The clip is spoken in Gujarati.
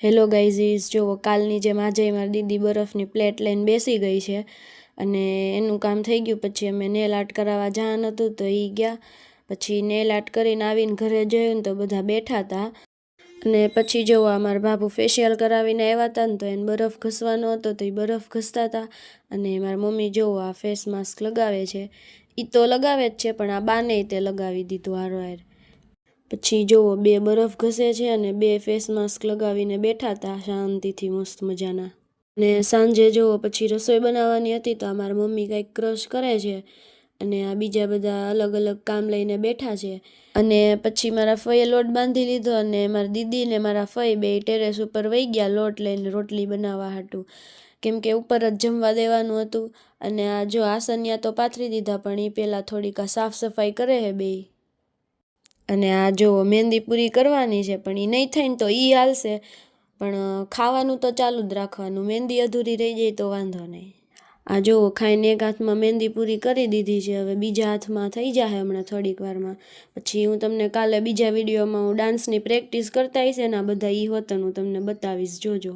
હેલો ગાઈઝીસ, જુઓ કાલની જેમ આજે મારી દીદી બરફની પ્લેટ લઈને બેસી ગઈ છે અને એનું કામ થઈ ગયું. પછી અમે નેલ આર્ટ કરાવવા જવાનું હતું તો એ ગયા. પછી નેલ આર્ટ કરીને આવીને ઘરે જોયું ને તો બધા બેઠા હતા. અને પછી જુઓ અમારા બાબુ ફેશિયલ કરાવીને આવ્યા હતા ને તો એને બરફ ઘસવાનો હતો તો એ બરફ ઘસતા હતા. અને મારી મમ્મી જુઓ આ ફેસ માસ્ક લગાવે છે. એ તો લગાવે જ છે પણ આ બાને તે લગાવી દીધું હારોહાર. પછી જુઓ બે બરફ ઘસે છે અને બે ફેસ માસ્ક લગાવીને બેઠા હતા શાંતિથી મસ્ત મજાના. ને સાંજે જુઓ પછી રસોઈ બનાવવાની હતી તો અમારા મમ્મી કંઈક ક્રશ કરે છે અને આ બીજા બધા અલગ અલગ કામ લઈને બેઠા છે. અને પછી મારા ફઈએ લોટ બાંધી લીધો અને મારી દીદી ને મારા ફઈ બે ટેરેસ ઉપર વહી ગયા લોટ લઈને રોટલી બનાવવા હાટું, કેમ કે ઉપર જ જમવા દેવાનું હતું. અને આ જો આસનિયા તો પાથરી દીધા પણ એ પહેલાં થોડીક આ સાફ સફાઈ કરે છે બે. અને આ જો મહેંદી પૂરી કરવાની છે પણ એ નહીં થાય ને તો એ હાલશે, પણ ખાવાનું તો ચાલુ જ રાખવાનું. મહેંદી અધૂરી રહી જાય તો વાંધો નહીં. આ જો ખાઈને એક હાથમાં મહેંદી પૂરી કરી દીધી છે, હવે બીજા હાથમાં થઈ જશે હમણાં થોડીક વારમાં. પછી હું તમને કાલે બીજા વિડીયોમાં હું ડાન્સની પ્રેક્ટિસ કરતા હશે ને આ બધા એ હોત હું તમને બતાવીશ, જોજો.